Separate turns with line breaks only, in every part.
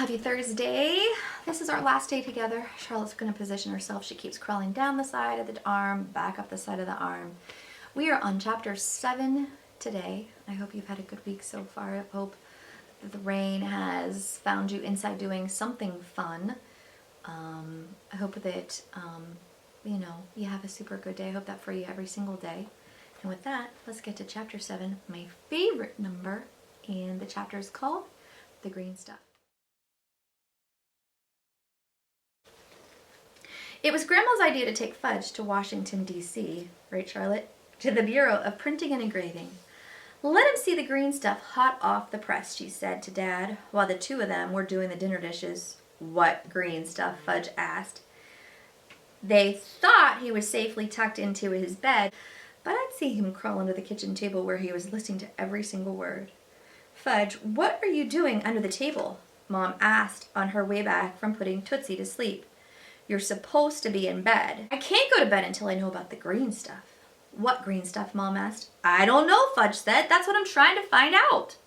Happy Thursday. This is our last day together. Charlotte's going to position herself. She keeps crawling down the side of the arm, back up the side of the arm. We are on chapter 7 today. I hope you've had a good week so far. I hope that the rain has found you inside doing something fun. I hope that, you have a super good day. I hope that for you every single day. And with that, let's get to chapter 7, my favorite number. And the chapter is called The Green Stuff. It was Grandma's idea to take Fudge to Washington, D.C., right, Charlotte? To the Bureau of Printing and Engraving. Let him see the green stuff hot off the press, she said to Dad, while the two of them were doing the dinner dishes. What green stuff? Fudge asked. They thought he was safely tucked into his bed, but I'd see him crawl under the kitchen table where he was listening to every single word. Fudge, what are you doing under the table? Mom asked on her way back from putting Tootsie to sleep. You're supposed to be in bed. I can't go to bed until I know about the green stuff. What green stuff? Mom asked. I don't know, Fudge said. That's what I'm trying to find out.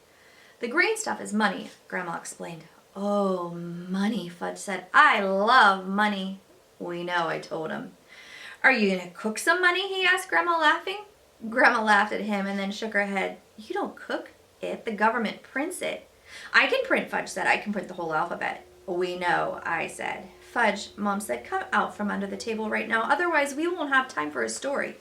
The green stuff is money, Grandma explained. Oh, money, Fudge said. I love money. We know, I told him. Are you going to cook some money? He asked Grandma, laughing. Grandma laughed at him and then shook her head. You don't cook it. The government prints it. I can print, Fudge said. I can print the whole alphabet. We know, I said. Fudge, Mom said, come out from under the table right now. Otherwise, we won't have time for a story.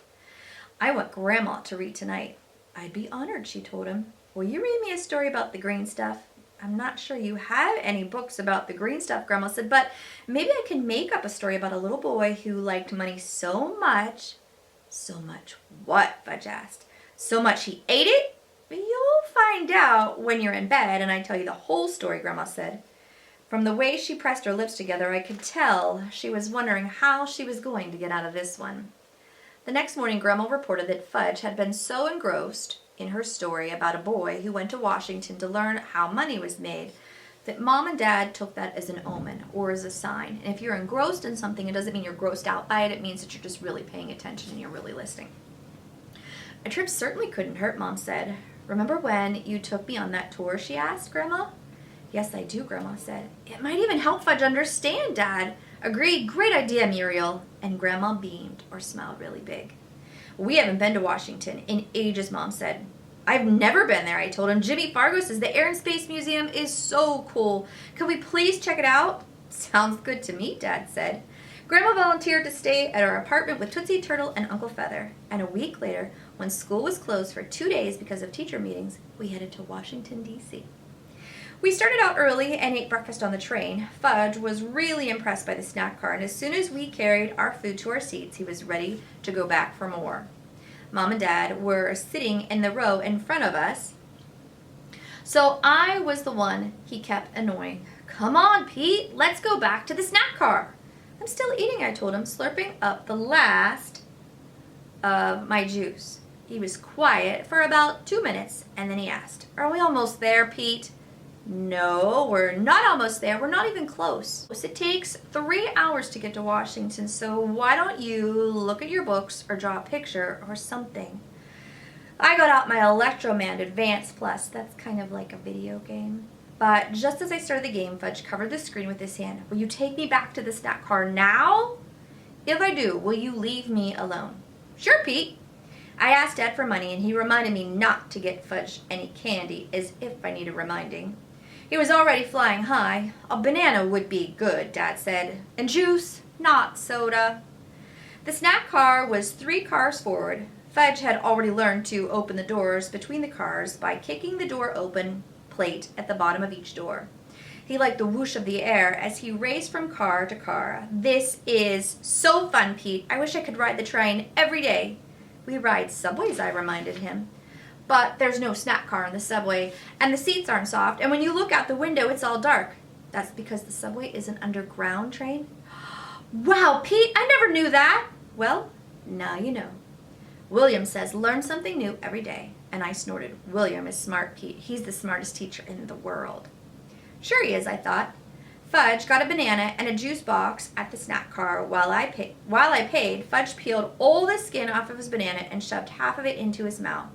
I want Grandma to read tonight. I'd be honored, she told him. Will you read me a story about the green stuff? I'm not sure you have any books about the green stuff, Grandma said, but maybe I can make up a story about a little boy who liked money so much. So much what? Fudge asked. So much he ate it? You'll find out when you're in bed and I tell you the whole story, Grandma said. From the way she pressed her lips together, I could tell she was wondering how she was going to get out of this one. The next morning, Grandma reported that Fudge had been so engrossed in her story about a boy who went to Washington to learn how money was made that Mom and Dad took that as an omen or as a sign. And if you're engrossed in something, it doesn't mean you're grossed out by it. It means that you're just really paying attention and you're really listening. A trip certainly couldn't hurt, Mom said. Remember when you took me on that tour, she asked, Grandma? Yes, I do, Grandma said. It might even help Fudge understand, Dad. Agreed. Great idea, Muriel. And Grandma beamed or smiled really big. We haven't been to Washington in ages, Mom said. I've never been there, I told him. Jimmy Fargo says the Air and Space Museum is so cool. Could we please check it out? Sounds good to me, Dad said. Grandma volunteered to stay at our apartment with Tootsie Turtle and Uncle Feather. And a week later, when school was closed for 2 days because of teacher meetings, we headed to Washington, D.C. We started out early and ate breakfast on the train. Fudge was really impressed by the snack car, and as soon as we carried our food to our seats, he was ready to go back for more. Mom and Dad were sitting in the row in front of us, so I was the one he kept annoying. Come on, Pete, let's go back to the snack car. I'm still eating, I told him, slurping up the last of my juice. He was quiet for about 2 minutes, and then he asked, Are we almost there, Pete? No, we're not almost there. We're not even close. It takes 3 hours to get to Washington, so why don't you look at your books or draw a picture or something? I got out my Electroman Advanced Plus. That's kind of like a video game. But just as I started the game, Fudge covered the screen with his hand. Will you take me back to the snack car now? If I do, will you leave me alone? Sure, Pete. I asked Dad for money, and he reminded me not to get Fudge any candy, as if I needed reminding. He was already flying high. A banana would be good, Dad said. And juice, not soda. The snack car was 3 cars forward. Fudge had already learned to open the doors between the cars by kicking the door open plate at the bottom of each door. He liked the whoosh of the air as he raced from car to car. This is so fun, Pete. I wish I could ride the train every day. We ride subways, I reminded him. But there's no snack car in the subway, and the seats aren't soft, and when you look out the window, it's all dark. That's because the subway is an underground train? Wow, Pete, I never knew that. Well, now you know. William says learn something new every day, and I snorted. William is smart, Pete. He's the smartest teacher in the world. Sure he is, I thought. Fudge got a banana and a juice box at the snack car. While I paid, Fudge peeled all the skin off of his banana and shoved half of it into his mouth.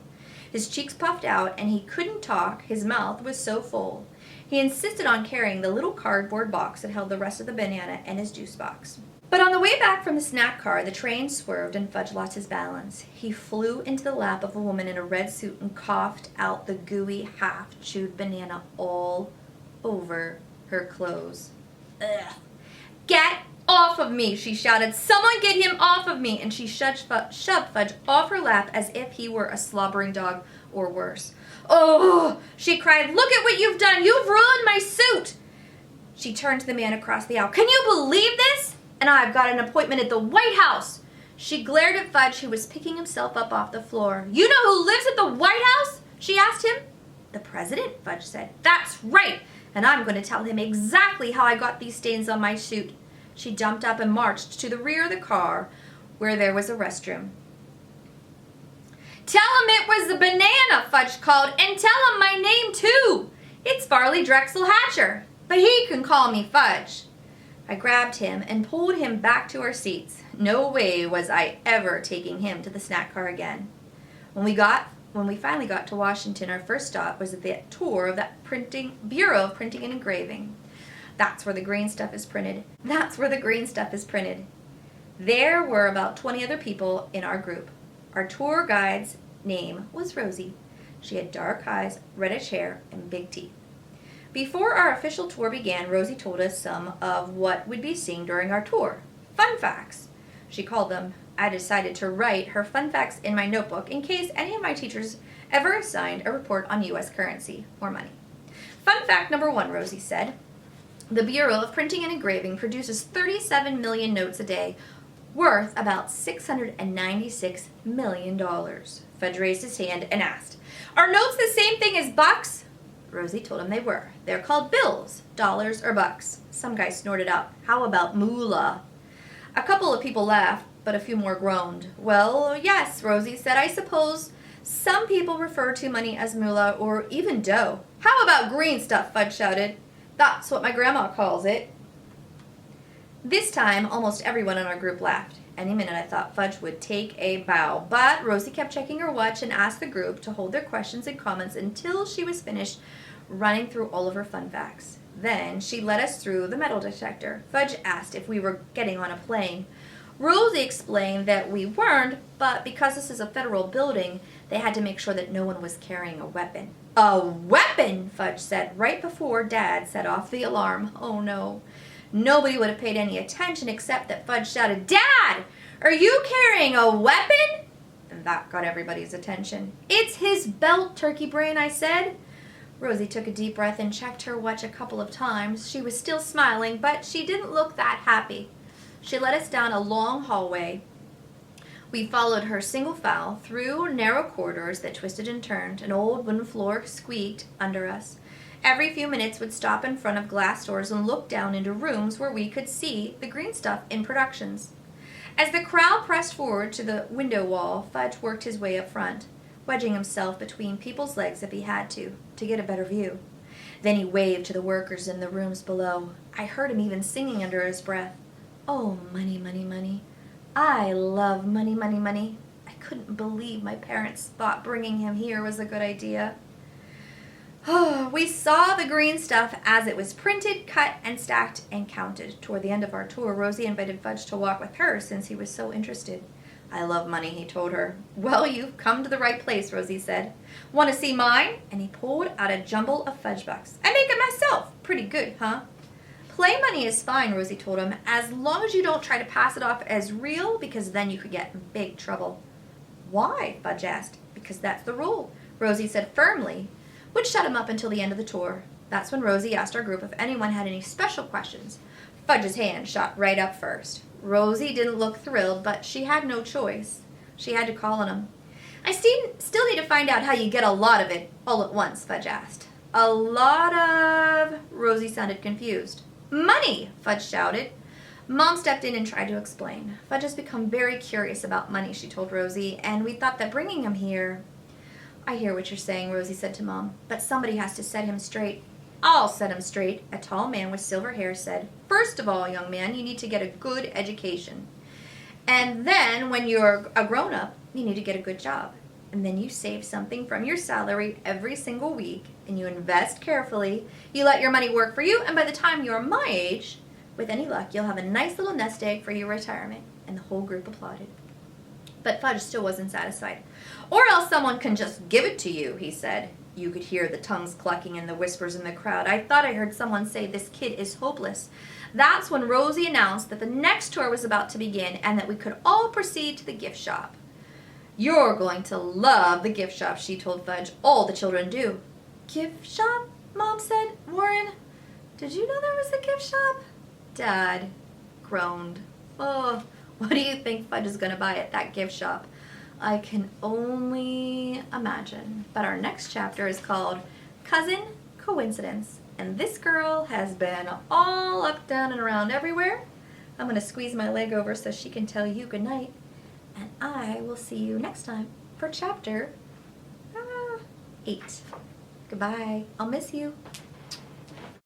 His cheeks puffed out, and he couldn't talk. His mouth was so full. He insisted on carrying the little cardboard box that held the rest of the banana and his juice box. But on the way back from the snack car, the train swerved and Fudge lost his balance. He flew into the lap of a woman in a red suit and coughed out the gooey, half-chewed banana all over her clothes. Ugh. "Get off of me," she shouted. "Someone get him off of me." And she shoved Fudge off her lap as if he were a slobbering dog or worse. "Oh," she cried, "look at what you've done. You've ruined my suit." She turned to the man across the aisle. "Can you believe this? And I've got an appointment at the White House." She glared at Fudge, who was picking himself up off the floor. "You know who lives at the White House?" she asked him. "The president," Fudge said. "That's right. And I'm going to tell him exactly how I got these stains on my suit." She jumped up and marched to the rear of the car where there was a restroom. "Tell him it was the banana," Fudge called, "and tell him my name too. It's Farley Drexel Hatcher, but he can call me Fudge." I grabbed him and pulled him back to our seats. No way was I ever taking him to the snack car again. When we finally got to Washington, our first stop was the tour of that Bureau of Printing and Engraving. That's where the green stuff is printed. There were about 20 other people in our group. Our tour guide's name was Rosie. She had dark eyes, reddish hair, and big teeth. Before our official tour began, Rosie told us some of what we'd be seeing during our tour. Fun facts, she called them. I decided to write her fun facts in my notebook in case any of my teachers ever assigned a report on U.S. currency or money. Fun fact number 1, Rosie said. The Bureau of Printing and Engraving produces 37 million notes a day, worth about $696 million. Fudge raised his hand and asked, "Are notes the same thing as bucks?" Rosie told him they were. They're called bills, dollars or bucks. Some guy snorted out, "How about moolah?" A couple of people laughed, but a few more groaned. "Well, yes," Rosie said. "I suppose some people refer to money as moolah or even dough." "How about green stuff?" Fudge shouted. "That's what my grandma calls it." This time, almost everyone in our group laughed. Any minute I thought Fudge would take a bow, but Rosie kept checking her watch and asked the group to hold their questions and comments until she was finished running through all of her fun facts. Then she led us through the metal detector. Fudge asked if we were getting on a plane. Rosie explained that we weren't, but because this is a federal building, they had to make sure that no one was carrying a weapon. "A weapon!" Fudge said, right before Dad set off the alarm. Oh no. Nobody would have paid any attention except that Fudge shouted, "Dad, are you carrying a weapon?" And that got everybody's attention. "It's his belt, turkey brain," I said. Rosie took a deep breath and checked her watch a couple of times. She was still smiling, but she didn't look that happy. She led us down a long hallway. We followed her single file through narrow corridors that twisted and turned. An old wooden floor squeaked under us. Every few minutes we'd stop in front of glass doors and look down into rooms where we could see the green stuff in productions. As the crowd pressed forward to the window wall, Fudge worked his way up front, wedging himself between people's legs if he had to get a better view. Then he waved to the workers in the rooms below. I heard him even singing under his breath. "Oh, money, money, money. I love money, money, money." I couldn't believe my parents thought bringing him here was a good idea. We saw the green stuff as it was printed, cut, and stacked and counted. Toward the end of our tour, Rosie invited Fudge to walk with her since he was so interested. "I love money," he told her. "Well, you've come to the right place," Rosie said. "Want to see mine?" And he pulled out a jumble of fudge bucks. "I make it myself. Pretty good, huh?" "Play money is fine," Rosie told him, "as long as you don't try to pass it off as real, because then you could get in big trouble." "Why?" Fudge asked. "Because that's the rule," Rosie said firmly, which shut him up until the end of the tour. That's when Rosie asked our group if anyone had any special questions. Fudge's hand shot right up first. Rosie didn't look thrilled, but she had no choice. She had to call on him. "I still need to find out how you get a lot of it all at once," Fudge asked. "A lot of?" Rosie sounded confused. "Money," Fudge shouted. Mom stepped in and tried to explain. "Fudge has become very curious about money," she told Rosie, "and we thought that bringing him here—" "I hear what you're saying," Rosie said to Mom, "but somebody has to set him straight." "I'll set him straight," a tall man with silver hair said. "First of all, young man, you need to get a good education. And then, when you're a grown-up, you need to get a good job. and then you save something from your salary every single week, and you invest carefully. You let your money work for you, and by the time you're my age, with any luck, you'll have a nice little nest egg for your retirement. And the whole group applauded. But Fudge still wasn't satisfied. Or else someone can just give it to you, he said. You could hear the tongues clucking and the whispers in the crowd. I thought I heard someone say, this kid is hopeless. That's when Rosie announced that the next tour was about to begin and that we could all proceed to the gift shop. You're going to love the gift shop, she told Fudge. All the children do. Gift shop? Mom said. Warren, did you know there was a gift shop? Dad groaned. Oh, what do you think Fudge is going to buy at that gift shop? I can only imagine. But our next chapter is called Cousin Coincidence. And this girl has been all up, down, and around everywhere. I'm going to squeeze my leg over so she can tell you goodnight. And I will see you next time for chapter 8. Goodbye. I'll miss you.